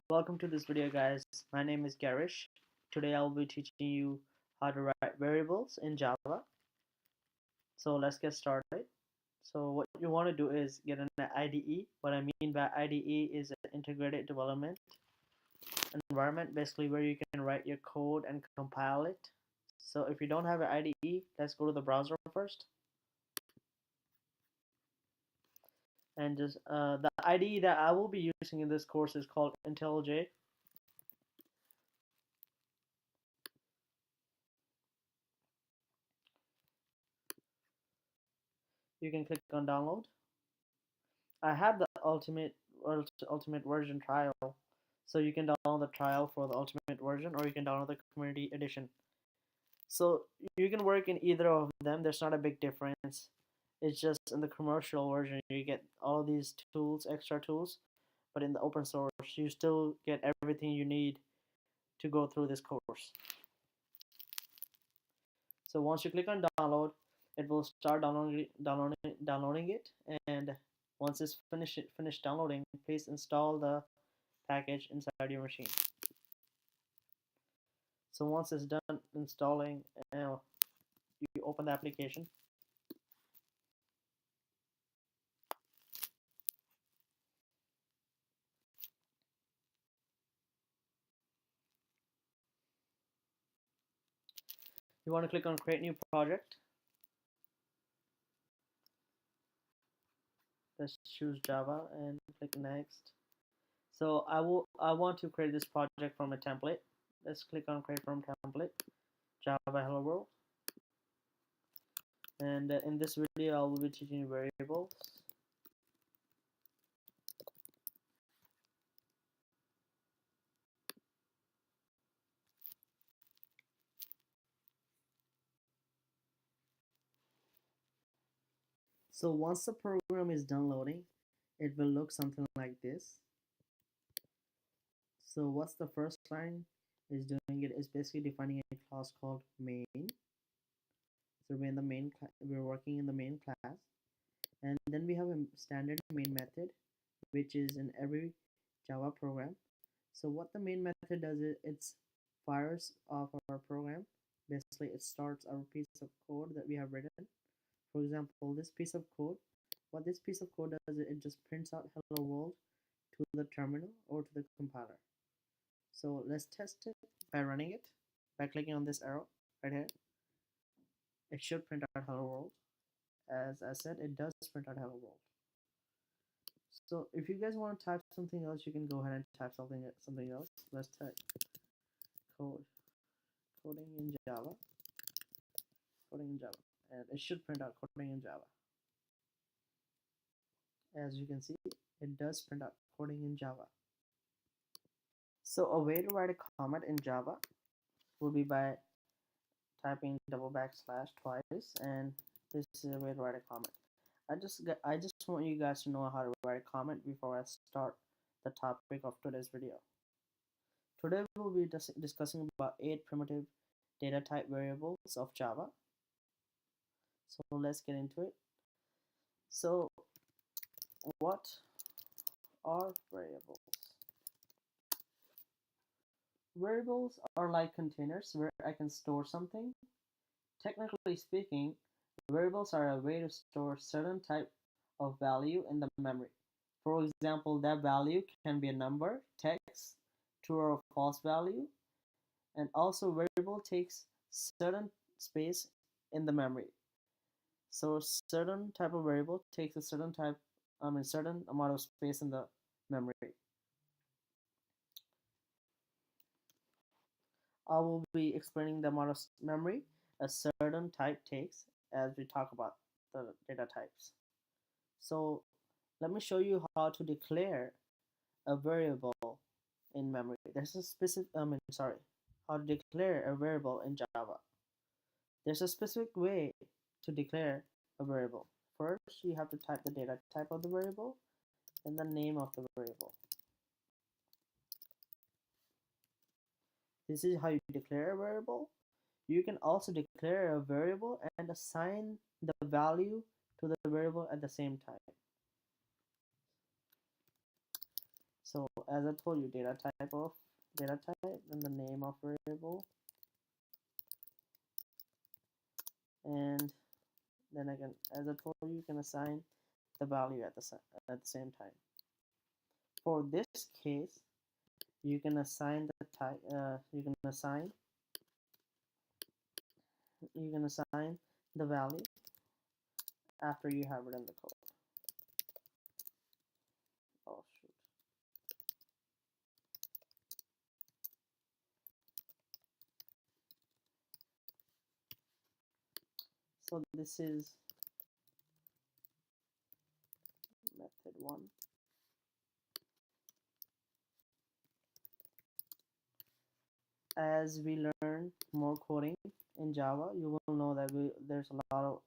Welcome to this video, guys. My name is Garish. Today I will be teaching you how to write variables in Java. So let's get started. So what you want to do is get an IDE. What I mean by IDE is an integrated development environment, basically where you can write your code and compile it. So if you don't have an IDE, let's go to the browser first. And just the IDE that I will be using in this course is called IntelliJ. You can click on download. I have the ultimate version trial, so you can download the trial for the ultimate version, or you can download the community edition. So you can work in either of them. There's not a big difference. It's just in the commercial version you get all of these tools, extra tools, but in the open source you still get everything you need to go through this course. So once you click on download, it will start downloading it, and once it's finished downloading, please install the package inside your machine. So once it's done installing, you open the application. You want to click on create new project. Let's choose Java and click next. So I want to create this project from a template. Let's click on create from template, Java Hello World. And in this video I will be teaching you variables. So once the program is done loading, it will look something like this. So what's the first line is doing it is basically defining a class called main. So we're working in the main class, and then we have a standard main method, which is in every Java program. So what the main method does is it fires off our program. Basically, it starts our piece of code that we have written. For example, this piece of code. What this piece of code does is it just prints out hello world to the terminal or to the compiler. So let's test it by running it by clicking on this arrow right here. It should print out hello world. As I said, it does print out hello world. So if you guys want to type something else, you can go ahead and type something else. Let's type coding in Java, and it should print out coding in Java. As you can see, it does print out coding in Java. So a way to write a comment in Java would be by typing // twice, and this is a way to write a comment. I just want you guys to know how to write a comment before I start the topic of today's video. Today we will be discussing about 8 primitive data type variables of Java. So let's get into it. So what are variables? Variables are like containers where I can store something. Technically speaking, variables are a way to store certain type of value in the memory. For example, that value can be a number, text, true or false value, and also variable takes certain space in the memory. So certain type of variable takes a certain amount of space in the memory. I will be explaining the amount of memory a certain type takes as we talk about the data types. So let me show you how to declare a variable in memory. There's a specific, how to declare a variable in Java. There's a specific way to declare a variable. First, you have to type the data type of the variable and the name of the variable. This is how you declare a variable. You can also declare a variable and assign the value to the variable at the same time. So as I told you, data type and the name of variable, and then again, as I told you, you can assign the value at the same time. For this case, you can assign the type. You can assign the value after you have written the code. Oh shoot. So this is method 1. As we learn more coding in Java, you will know that there's a lot of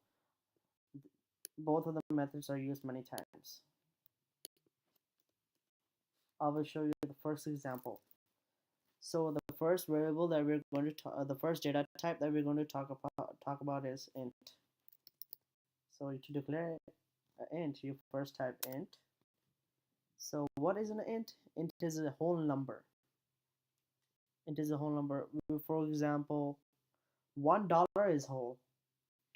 both of the methods are used many times. I will show you the first example. So the first variable that we're going to the first data type that we're going to talk about is int. So to declare an int, you first type int. So what is an int? Int is a whole number. Int is a whole number. For example, $1 is whole,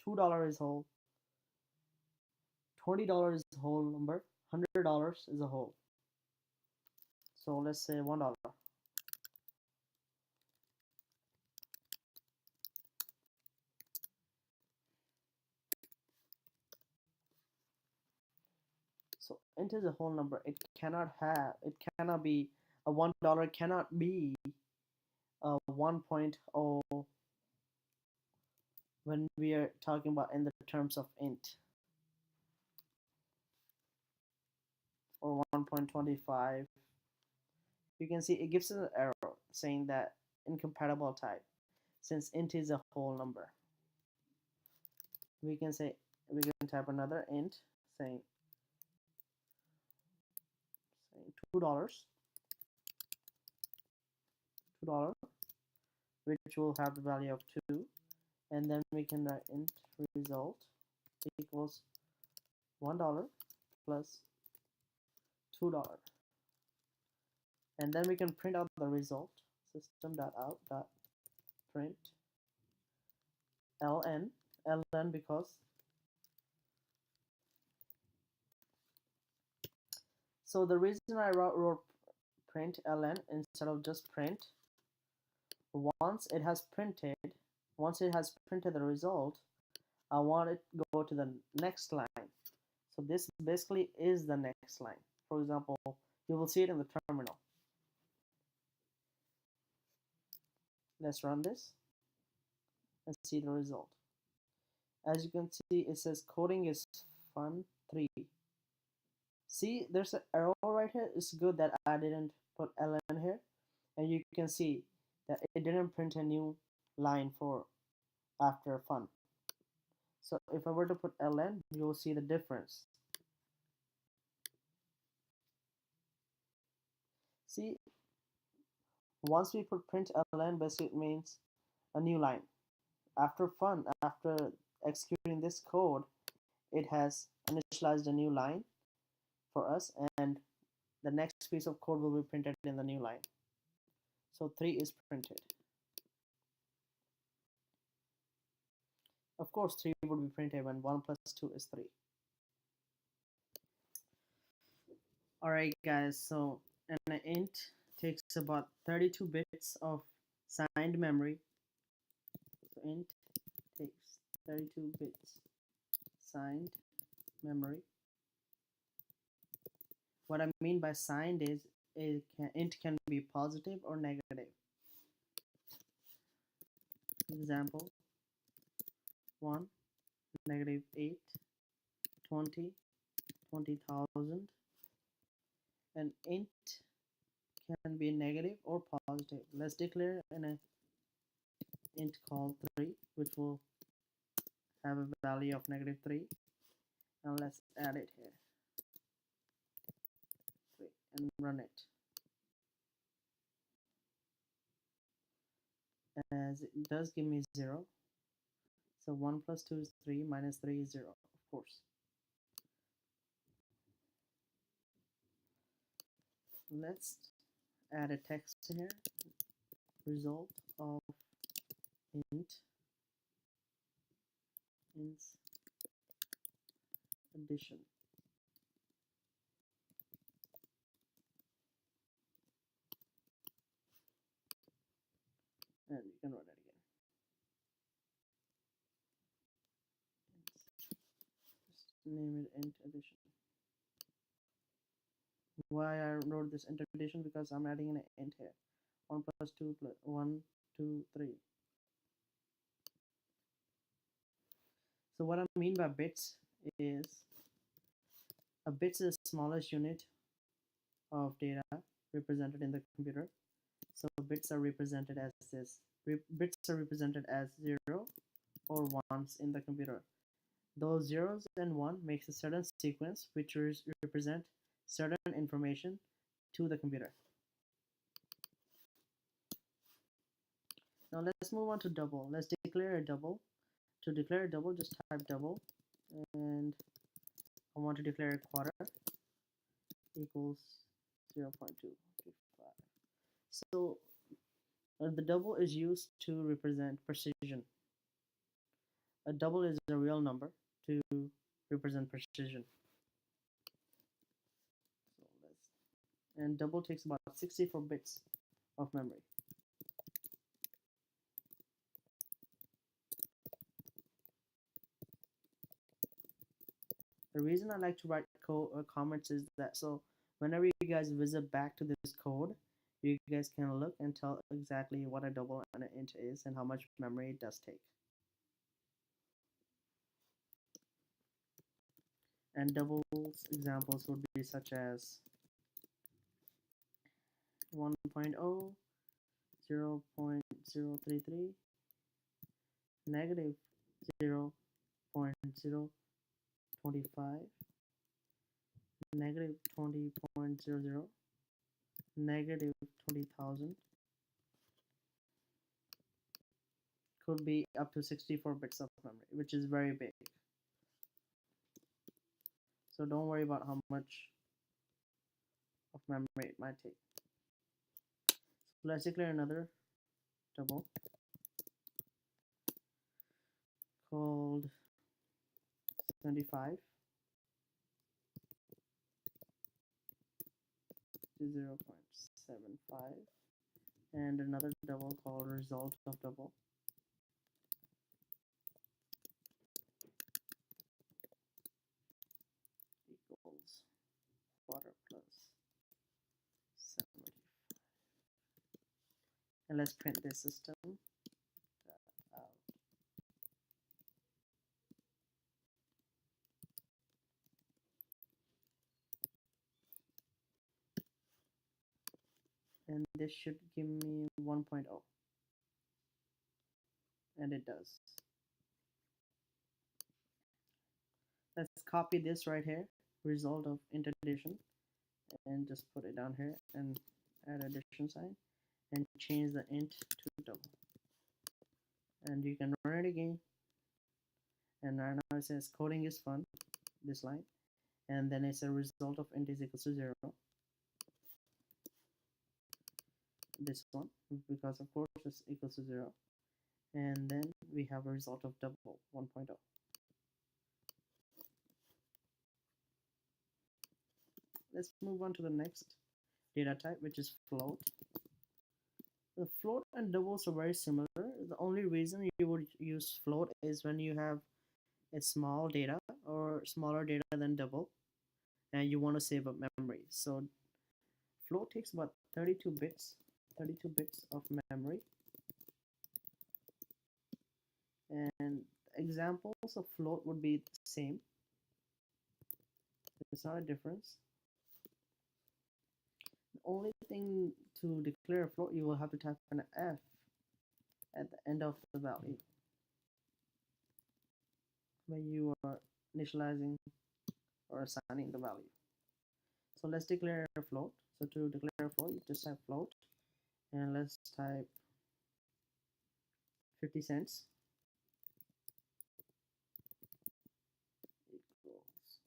$2 is whole, $20 is a whole number, $100 is a whole. So let's say $1. So int is a whole number. It cannot be a $1 cannot be a 1.0 when we are talking about in the terms of int, or 1.25. You can see it gives us an error saying that incompatible type, since int is a whole number. We can type another int saying $2, which will have the value of 2, and then we can write int result equals $1 plus $2, and then we can print out the result, system.out.print ln because so the reason I wrote print ln instead of just print, once it has printed the result, I want it to go to the next line. So this basically is the next line. For example, you will see it in the terminal. Let's run this and see the result. As you can see, it says coding is fun 3. See, there's an arrow right here. It's good that I didn't put ln here, and you can see that it didn't print a new line for after fun. So if I were to put ln, you will see the difference. See, once we put print ln, basically it means a new line. After fun, after executing this code, it has initialized a new line for us, and the next piece of code will be printed in the new line. So 3 is printed. Of course, 3 would be printed when 1 plus 2 is 3. Alright guys, so an int takes about 32 bits of signed memory. So int takes 32 bits signed memory. What I mean by signed is int can be positive or negative. Example 1, -8, 20, 20,000. An int can be negative or positive. Let's declare an int called 3, which will have a value of -3, and let's add it here, 3, and run it. As it does give me 0, so 1 plus 2 is 3, minus 3 is 0, of course. let's add a text here. Result of int ins addition. And you can run it again. Just name it int addition. Why I wrote this int addition? Because I'm adding an int here. 1 plus 2 plus 1, 2, 3. So what I mean by bits is a bits is the smallest unit of data represented in the computer. So bits are represented as this. Bits are represented as 0 or 1s in the computer. Those zeros and 1 makes a certain sequence which represent certain information to the computer. Now let's move on to double. Let's declare a double. To declare a double, just type double, and I want to declare a quarter equals 0.225. So the double is used to represent precision. A double is a real number to represent precision. And double takes about 64 bits of memory. The reason I like to write comments is that so whenever you guys visit back to this code, you guys can look and tell exactly what a double and an int is and how much memory it does take. And doubles examples would be such as 1.0, 0.033, negative 0.025, negative 20.00, negative 20,000. Could be up to 64 bits of memory, which is very big. So don't worry about how much of memory it might take. So let's declare another double called 75 to 0.75, and another double called result of double equals quarter plus 75. And let's print this system out. And this should give me 1.0, and it does. Let's copy this right here, result of int addition, and just put it down here and add addition sign and change the int to double. And you can run it again, and right now it says coding is fun, this line, and then it's a result of int is equals to 0, this one, because of course it's equals to 0, and then we have a result of double 1.0. Let's move on to the next data type, which is float. The float and doubles are very similar. The only reason you would use float is when you have a small data or smaller data than double and you want to save up memory. So float takes about 32 bits of memory. And examples of float would be the same. There's not a difference. The only thing to declare a float, you will have to type an F at the end of the value when you are initializing or assigning the value. So let's declare a float. So to declare a float, you just type float, and let's type 50 cents equals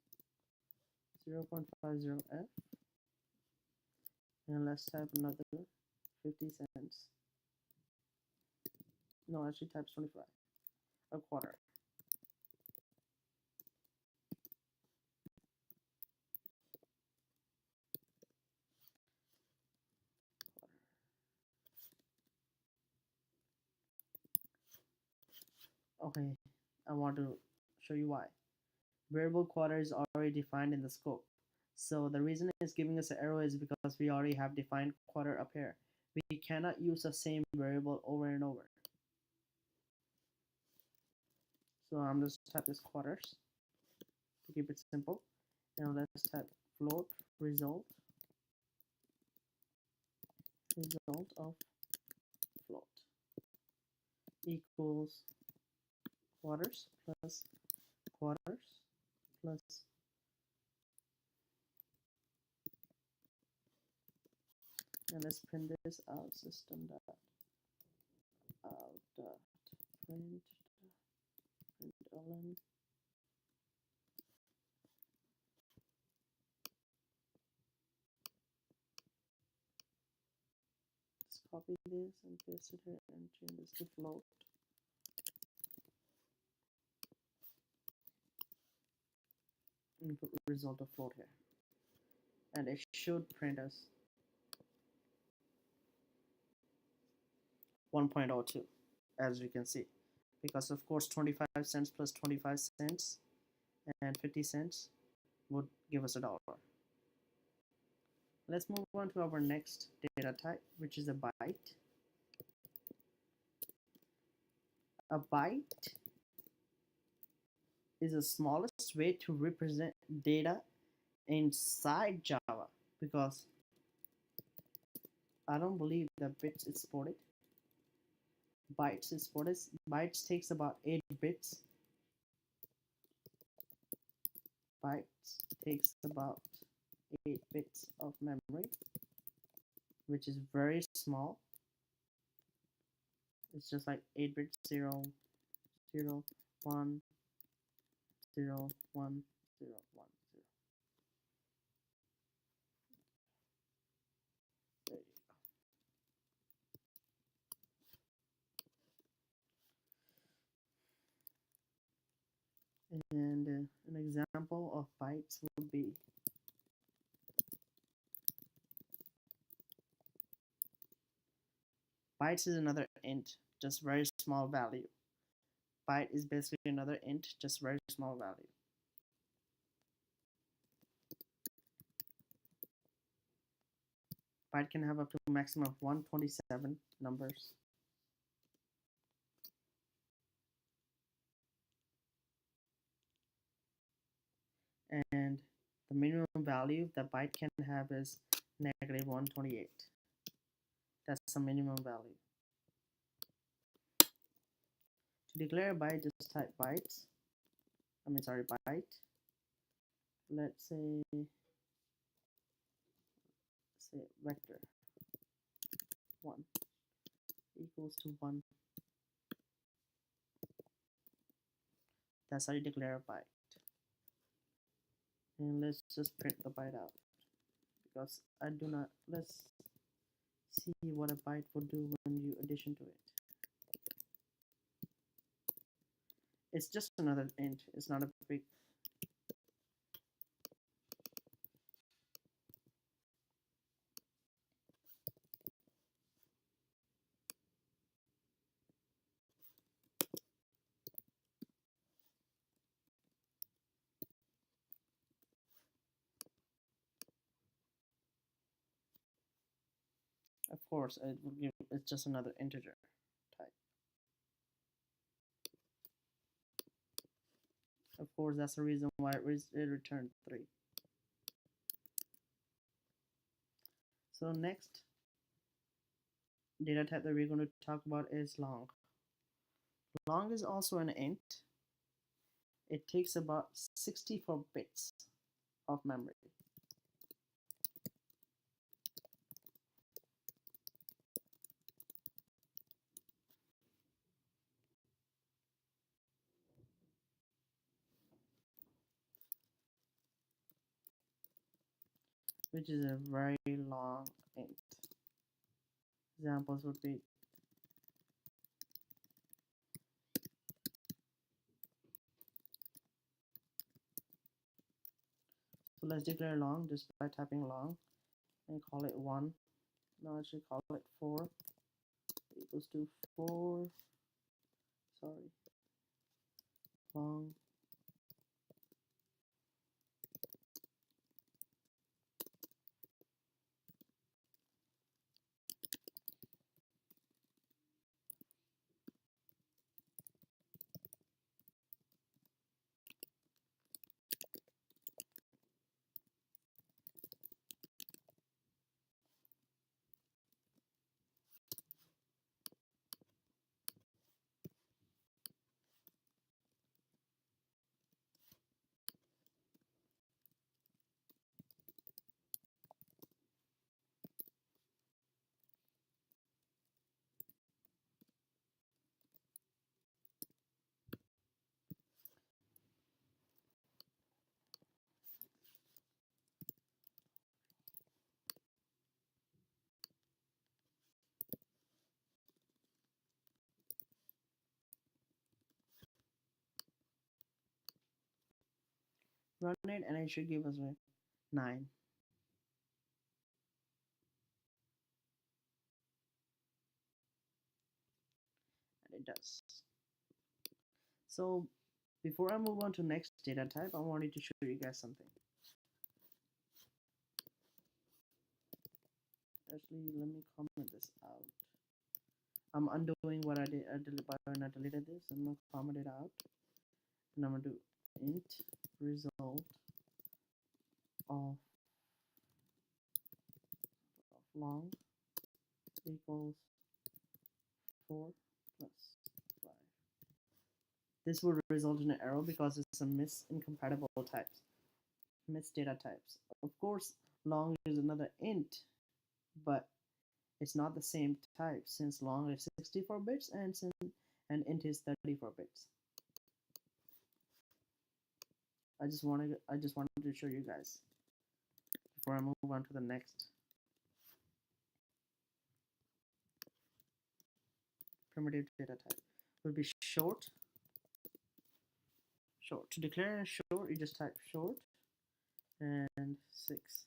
0.50F. And let's type another 50 cents. No, actually types 25. A quarter. Okay, I want to show you why. Variable quarter is already defined in the scope. So the reason it's giving us an arrow is because we already have defined quarter up here. We cannot use the same variable over and over. So I'm just type this quarters to keep it simple. Now let's type float result of float equals quarters plus quarters plus, and let's print this out, system dot out dot print ln. Let's copy this and paste it here and change this to float. And put result of float here. And it should print us 1.02, as you can see. Because of course 25 cents plus 25 cents and 50 cents would give us $1. Let's move on to our next data type, which is a byte. A byte is the smallest way to represent data inside Java, because I don't believe that bits is supported. Bytes is supported. Bytes takes about 8 bits. Bytes takes about 8 bits of memory, which is very small. It's just like 8 bits, 0, 0, 1, 0, 1, 0, 1, 0. There you go. And an example of bytes would be bytes is another int, just very small value. Byte is basically another int, just very small value. Byte can have up to a maximum of 127 numbers. And the minimum value that byte can have is negative 128. That's the minimum value. To declare a byte, just type bytes. Byte. Let's say vector 1 equals to 1. That's how you declare a byte. And let's just print the byte out, because I do not. Let's see what a byte would do when you addition to it. It's just another int. It's not a big. Of course, it will give. It's just another integer type. Of course, that's the reason why it returned 3. So next data type that we're going to talk about is long. Long is also an int. It takes about 64 bits of memory. which is a very long int. Examples would be so let's declare long just by typing long and call it 1. No, I should call it 4 equals to 4, sorry, long. Run it and it should give us a 9. And it does. So before I move on to next data type, I wanted to show you guys something. Actually, let me comment this out. I'm undoing what I did when I deleted this. I'm gonna comment it out, and I'm gonna do int result of long equals 4 plus 5. This would result in an error because it's a incompatible types, miss data types. Of course, long is another int, but it's not the same type since long is 64 bits and int is 34 bits. I just wanted to show you guys before I move on to the next. Primitive data type will be short. To declare a short, you just type short and 6.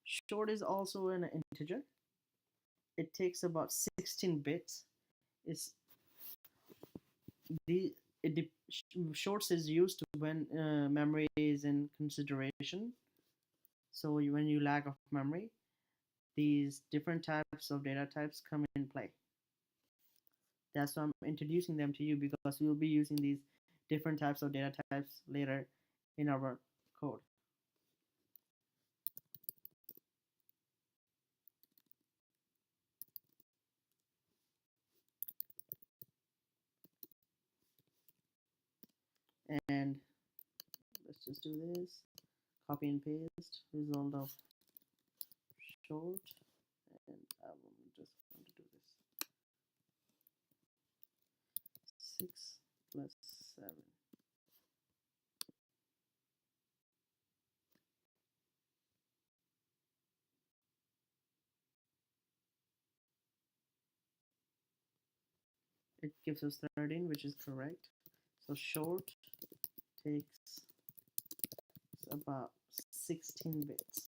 Short is also an integer. It takes about 16 bits. It's the shorts is used when memory is in consideration. So when you lack of memory, these different types of data types come in play. That's why I'm introducing them to you, because we will be using these different types of data types later in our code. And let's just do this, copy and paste result of short, and I'm just going to do this 6 plus 7. It gives us 13, which is correct. So short takes about 16 bits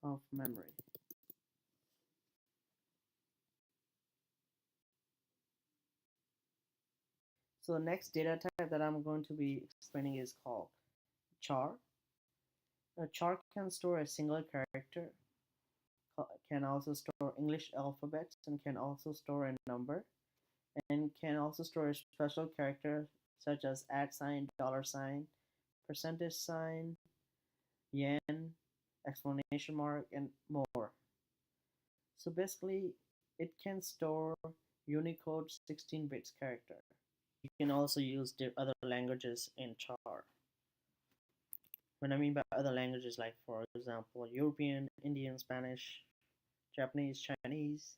of memory. So the next data type that I'm going to be explaining is called char. A char can store a single character, can also store English alphabets, and can also store a number, and can also store a special character such as @sign, $sign, percentage sign, yen, exclamation mark, and more. So basically, it can store Unicode 16 bits character. You can also use other languages in char. When I mean by other languages, like for example, European, Indian, Spanish, Japanese, Chinese.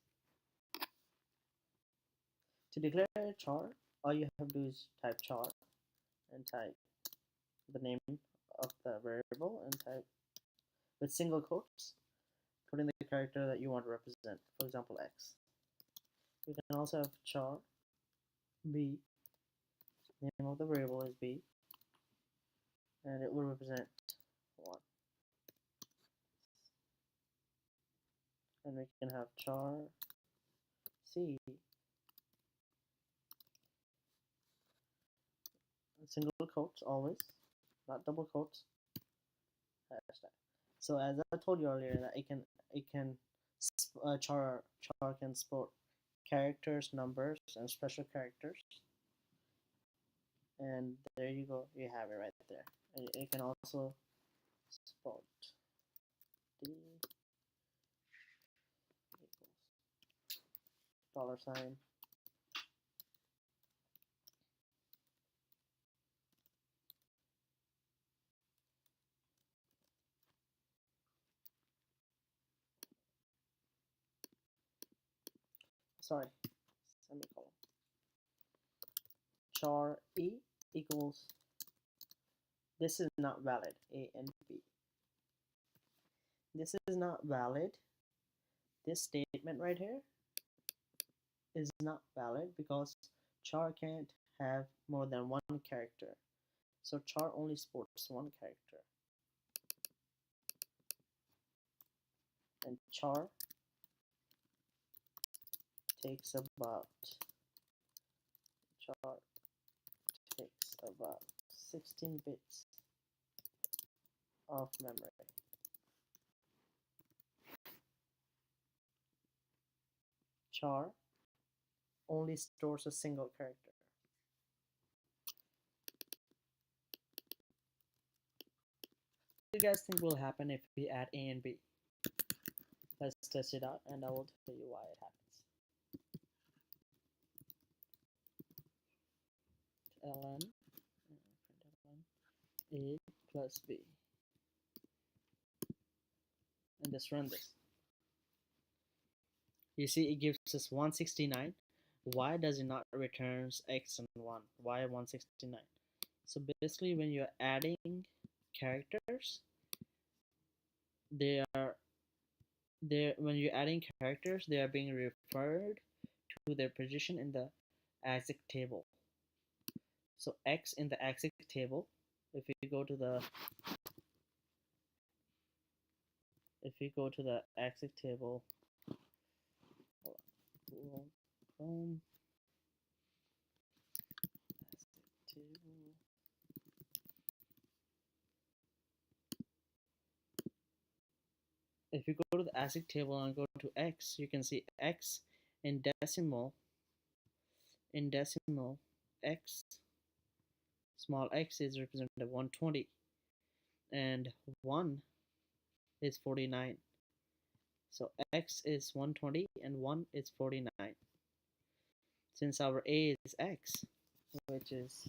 To declare a char, all you have to do is type char and type the name of the variable inside with single quotes, put in the character that you want to represent, for example x. We can also have char b, name of the variable is b, and it will represent 1. And we can have char c, single quotes always, not double quotes, hashtag. So as I told you earlier, that it can char can support characters, numbers, and special characters. And there you go, you have it right there. And it can also support d equals $. Sorry, semicolon. Char e equals, this is not valid, a and b. This is not valid. This statement right here is not valid because char can't have more than one character. So char only supports one character. And char takes about 16 bits of memory. Char only stores a single character. What do you guys think will happen if we add a and b? Let's test it out and I will tell you why it happens. ln a plus b, and just run this. You see it gives us 169. Why does it not returns x and 1? Why 169? So basically when you're adding characters, when you're adding characters, they are being referred to their position in the ASIC table. So x in the ASIC table, if you go to the ASIC table, if you go to the ASIC table and go to x, you can see x in decimal, x, small x is represented by 120, and 1 is 49. So x is 120 and 1 is 49. Since our a is x, which is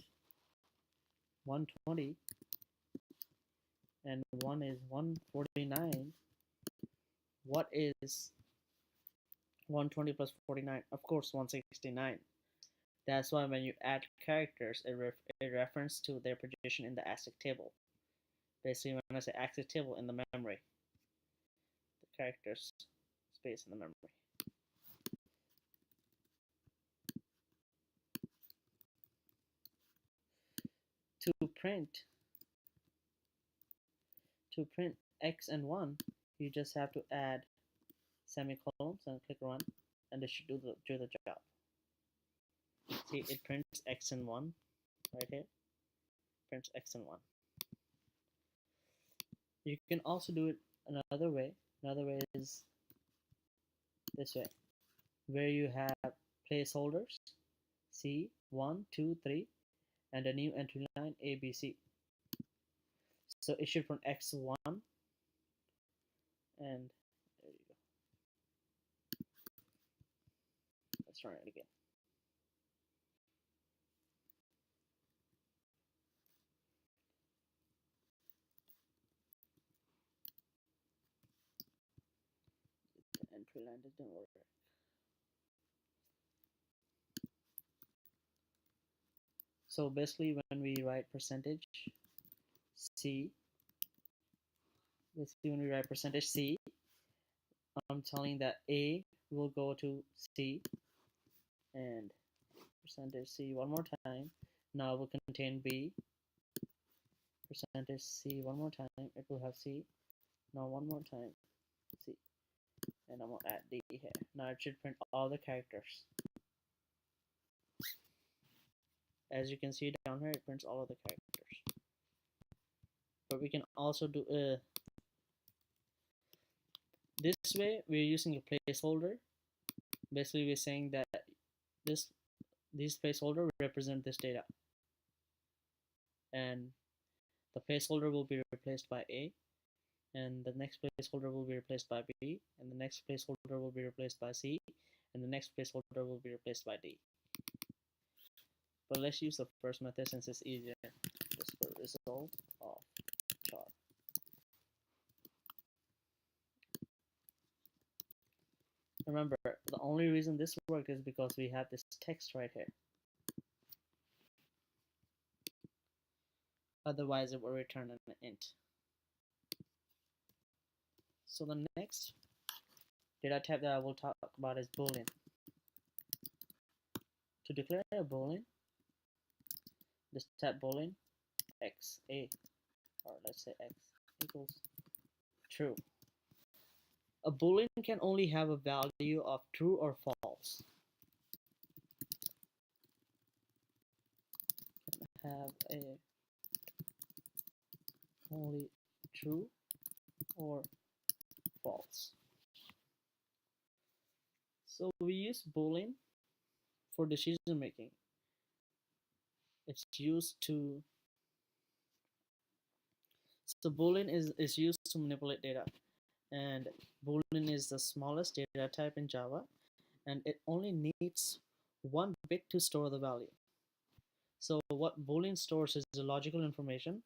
120, and 1 is 149, what is 120 plus 49? Of course, 169. That's why when you add characters, it refers to their position in the ASIC table. Basically, when I say ASIC table, in the memory, the characters space in the memory. To print x and 1, you just have to add semicolons and click run, and it should do the job. See, it prints x and 1 right here. Prints x and 1. You can also do it another way. Another way is this way, where you have placeholders C, 1, 2, 3, and a new entry line ABC. So it should print x1, and there you go. Let's run it again. The entry line didn't work. So basically when we write percentage C. Basically, when we write percentage C, I'm telling that A will go to C, and percentage C one more time. Now it will contain B. Percentage C one more time. It will have C. Now one more time C. And I'm gonna add D here. Now it should print all the characters. As you can see down here, it prints all of the characters. But we can also do this way. We're using a placeholder. Basically, we're saying that these placeholder represent this data, and the placeholder will be replaced by A, and the next placeholder will be replaced by B, and the next placeholder will be replaced by C, and the next placeholder will be replaced by D. But let's use the first method since it's easier. Just for result of char. Remember, the only reason this worked is because we have this text right here. Otherwise, it will return an int. So the next data type that I will talk about is Boolean. To declare a Boolean, just type Boolean x a, or let's say x equals true. A Boolean can only have a value of true or false. Have a only true or false. So we use Boolean for decision making. It's used to Boolean is used to manipulate data, and Boolean is the smallest data type in Java, and it only needs one bit to store the value. So what Boolean stores is the logical information.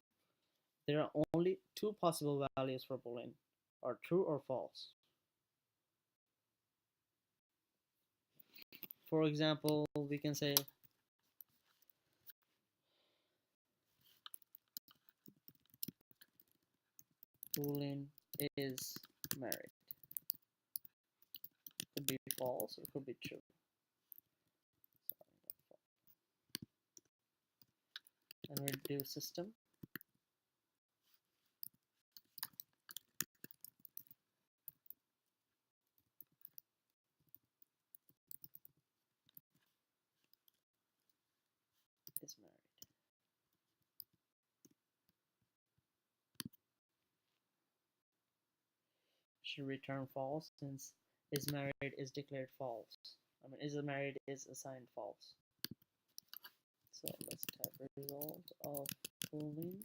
There are only two possible values for Boolean, or true or false. For example, we can say Boolean is married. Could be false or could be true. And we do system. Is married. Should return false since is married is declared false. I mean, is married is assigned false. So let's type result of Boolean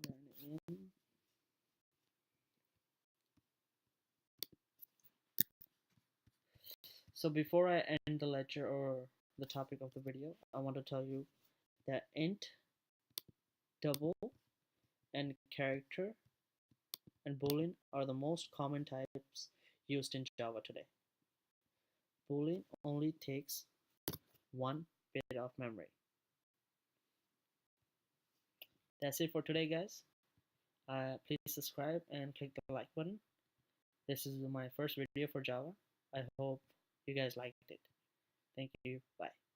and run in. So before I end the lecture or the topic of the video, I want to tell you that int, double, and character and Boolean are the most common types used in Java today. Boolean only takes one bit of memory. That's it for today, guys. Please subscribe and click the like button. This is my first video for Java. I hope you guys liked it. Thank you. Bye.